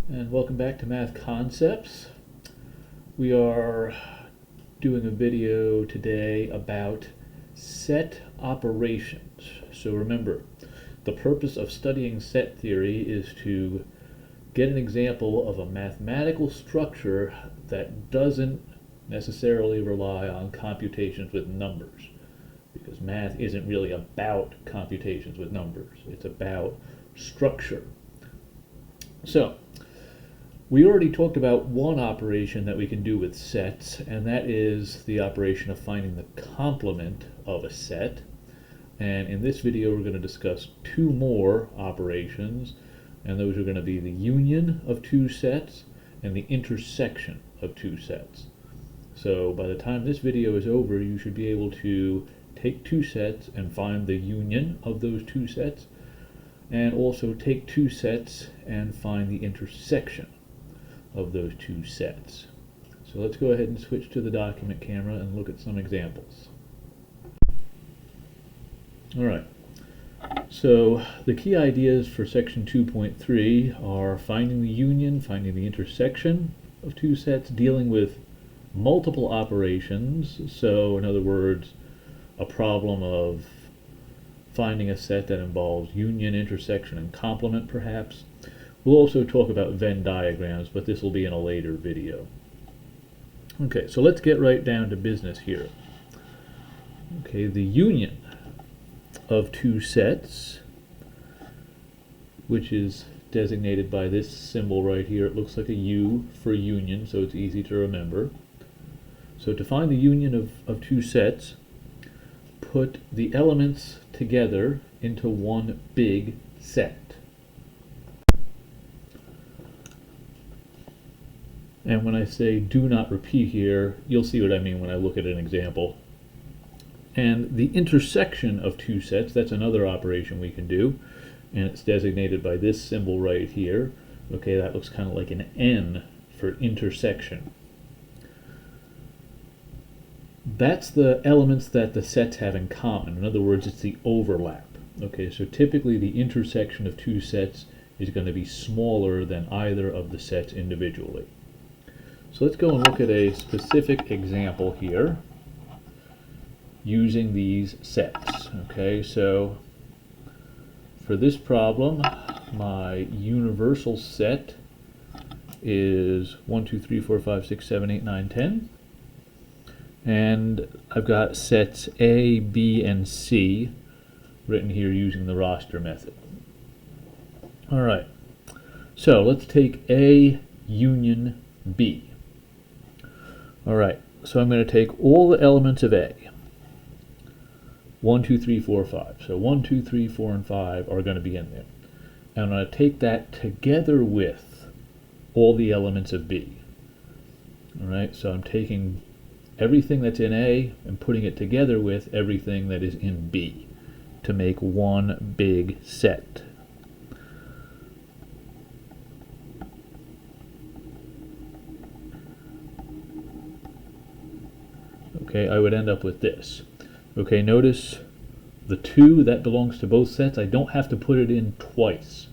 And welcome back to Math Concepts. We are doing a video today about set operations. So remember, the purpose of studying set theory is to get an example of a mathematical structure that doesn't necessarily rely on computations with numbers, because math isn't really about computations with numbers. It's about structure. So, we already talked about one operation that we can do with sets, and that is the operation of finding the complement of a set. And in this video we're going to discuss two more operations, and those are going to be the union of two sets and the intersection of two sets. So by the time this video is over, you should be able to take two sets and find the union of those two sets, and also take two sets and find the intersection of those two sets. So let's go ahead and switch to the document camera and look at some examples. Alright, so the key ideas for section 2.3 are finding the union, finding the intersection of two sets, dealing with multiple operations. So in other words, a problem of finding a set that involves union, intersection, and complement perhaps. We'll also talk about Venn diagrams, but this will be in a later video. Okay, so let's get right down to business here. Okay, the union of two sets, which is designated by this symbol right here. It looks like a U for union, so it's easy to remember. So to find the union of two sets, put the elements together into one big set. And when I say do not repeat here, you'll see what I mean when I look at an example. And the intersection of two sets, that's another operation we can do, and it's designated by this symbol right here. Okay, that looks kind of like an N for intersection. That's the elements that the sets have in common. In other words, it's the overlap. Okay, so typically the intersection of two sets is going to be smaller than either of the sets individually. So let's go and look at a specific example here using these sets. Okay, so for this problem, my universal set is 1, 2, 3, 4, 5, 6, 7, 8, 9, 10. And I've got sets A, B, and C written here using the roster method. All right, so let's take A union B. All right, so I'm going to take all the elements of A. 1, 2, 3, 4, 5. So 1, 2, 3, 4, and 5 are going to be in there. And I'm going to take that together with all the elements of B. All right, so I'm taking everything that's in A and putting it together with everything that is in B to make one big set. Okay, I would end up with this. Okay, notice the 2, that belongs to both sets. I don't have to put it in twice.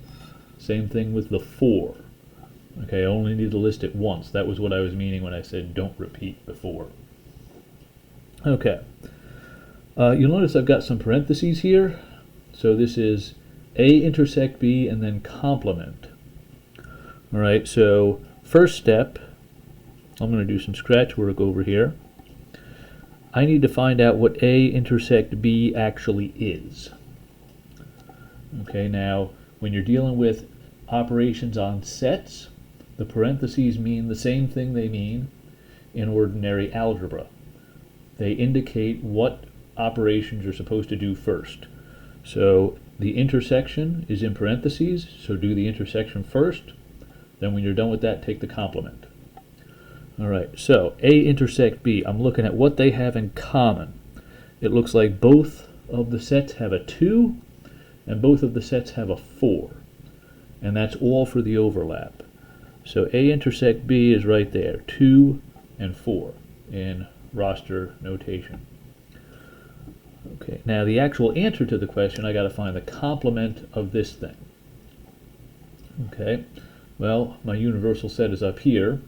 Same thing with the 4. Okay, I only need to list it once. That was what I was meaning when I said don't repeat before. Okay, you'll notice I've got some parentheses here. So this is A intersect B and then complement. All right, so first step, I'm going to do some scratch work over here. I need to find out what A intersect B actually is. Okay, now when you're dealing with operations on sets, the parentheses mean the same thing they mean in ordinary algebra. They indicate what operations you're supposed to do first. So the intersection is in parentheses, so do the intersection first. Then when you're done with that, take the complement. All right, so A intersect B, I'm looking at what they have in common. It looks like both of the sets have a 2 and both of the sets have a 4. And that's all for the overlap. So A intersect B is right there, 2 and 4 in roster notation. Okay, now the actual answer to the question, I got to find the complement of this thing. Okay, Well, my universal set is up here.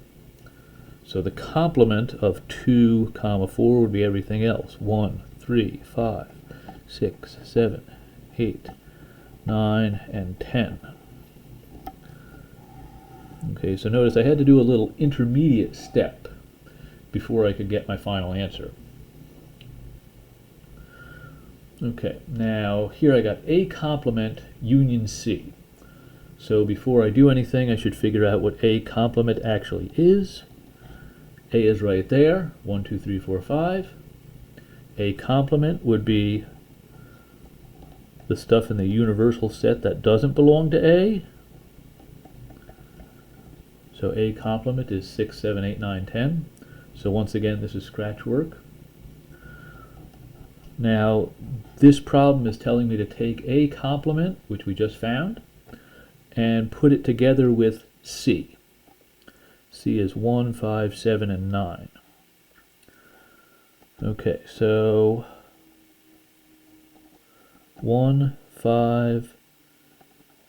So the complement of 2 comma 4 would be everything else. 1, 3, 5, 6, 7, 8, 9, and 10. Okay, so notice I had to do a little intermediate step before I could get my final answer. Okay, now here I got A complement union C. So before I do anything, I should figure out what A complement actually is. A is right there, 1, 2, 3, 4, 5. A complement would be the stuff in the universal set that doesn't belong to A. So A complement is 6, 7, 8, 9, 10. So once again, this is scratch work. Now, this problem is telling me to take A complement, which we just found, and put it together with C. C is 1, 5, 7, and 9. Okay, so 1, 5,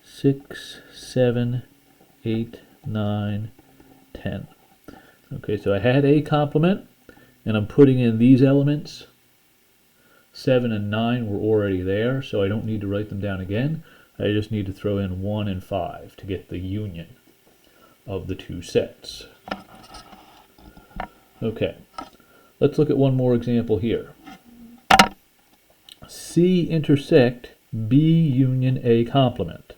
6, 7, 8, 9, 10. Okay, so I had A complement, and I'm putting in these elements. 7 and 9 were already there, so I don't need to write them down again. I just need to throw in 1 and 5 to get the union of the two sets. Okay, let's look at one more example here. C intersect B union A complement.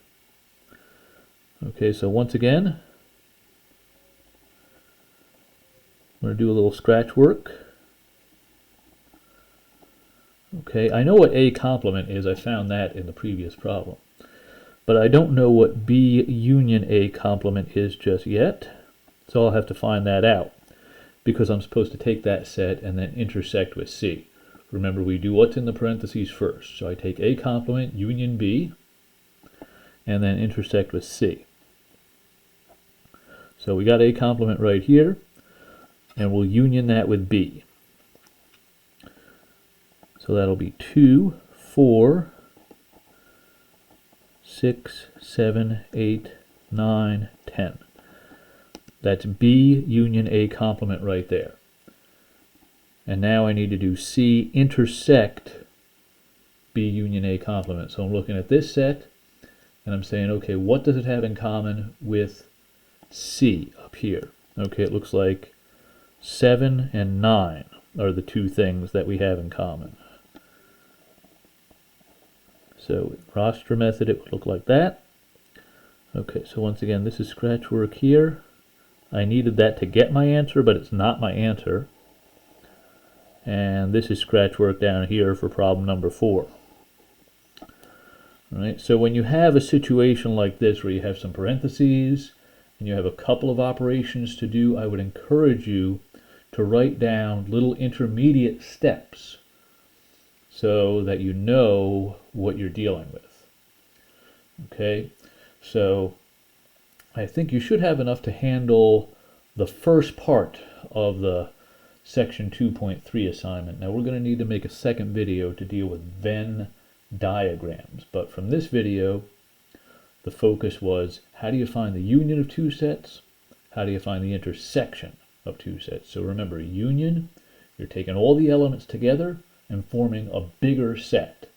Okay, so once again, I'm going to do a little scratch work. Okay, I know what A complement is. I found that in the previous problem. But I don't know what B union A complement is just yet. So I'll have to find that out, because I'm supposed to take that set and then intersect with C. Remember, we do what's in the parentheses first. So I take A complement union B and then intersect with C. So we got A complement right here, and we'll union that with B. So that'll be 2, 4, 6, 7, 8, 9, 10. That's B union A complement right there. And now I need to do C intersect B union A complement. So I'm looking at this set, and I'm saying, okay, what does it have in common with C up here? Okay, it looks like 7 and 9 are the two things that we have in common. So with roster method, it would look like that. Okay, so once again, this is scratch work here. I needed that to get my answer, but it's not my answer. And this is scratch work down here for problem number 4. All right, so when you have a situation like this where you have some parentheses and you have a couple of operations to do, I would encourage you to write down little intermediate steps so that you know what you're dealing with. Okay, so I think you should have enough to handle the first part of the section 2.3 assignment. Now we're going to need to make a second video to deal with Venn diagrams, but from this video the focus was, how do you find the union of two sets? How do you find the intersection of two sets? So remember, union, you're taking all the elements together and forming a bigger set.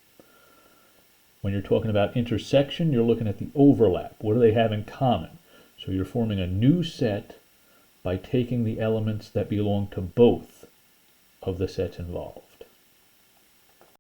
When you're talking about intersection, you're looking at the overlap. What do they have in common? So you're forming a new set by taking the elements that belong to both of the sets involved.